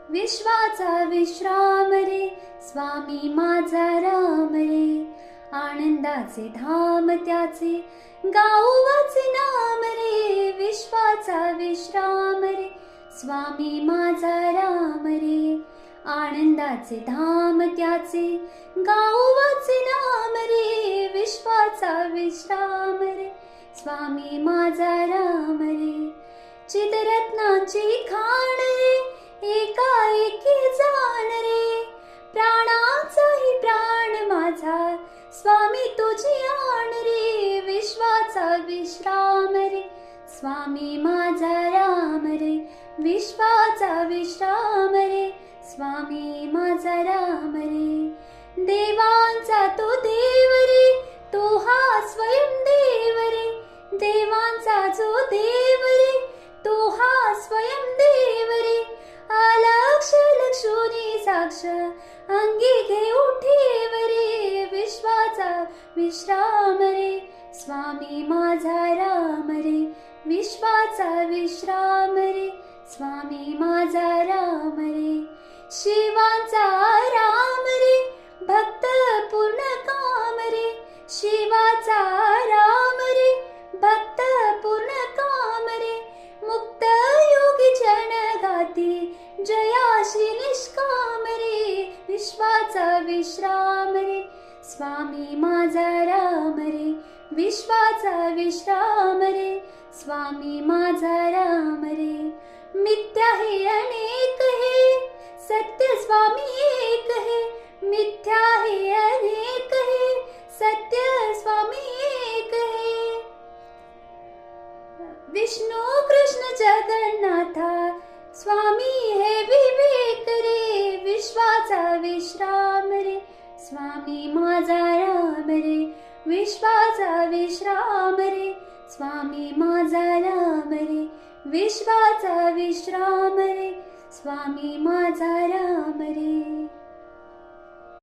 विश्वाचा विश्राम रे स्वामी माझा राम रे. आनंदाचे धाम त्याचे गाऊ वाचे नाम रे. विश्वाचा विश्राम रे स्वामी माझा राम रे. आनंदाचे धाम त्याचे गाऊ वाचे नाम रे. विश्वाचा विश्राम रे स्वामी माझा राम रे. चितरत्नाची खाण रे एकाएकी जाण रे. प्राणाचाही प्राण माझा स्वामी तुझी आण रे. विश्वाचा विश्राम रे स्वामी माझा राम रे. विश्वाचा विश्राम रे स्वामी माझा राम रे. देवांचा तो देव रे तो हा स्वयं देव रे. देवांचा जो देव रे तो हा स्वयं देव रे. अलक्ष लक्षुनी साक्ष अंगी घेऊ ठेव रे. विश्वाचा विश्राम रे स्वामी माझा राम रे. विश्वाचा विश्राम रे स्वामी माझा राम रे. शिवांचा राम रे भक्त पूर्ण काम रे. शिवाचा राम रे भक्त पूर्ण काम रे. मुक्त योगी जन गाती जयाशी निष्काम रे. विश्वाचा विश्राम रे स्वामी माझा राम रे. विश्वाचा विश्राम रे स्वामी माझा राम रे. मिथ्या हे अनेक हे सत्य स्वामी एक हे. मिथ्या हे अनेक हे सत्य स्वामी एक हे. विष्णू कृष्ण जगन्नाथा स्वामी हे विवेक रे. विश्वाचा विश्राम रे स्वामी माझा राम रे. विश्वाचा विश्राम रे स्वामी माझा राम रे. विश्वाचा विश्राम रे स्वामी माझा राम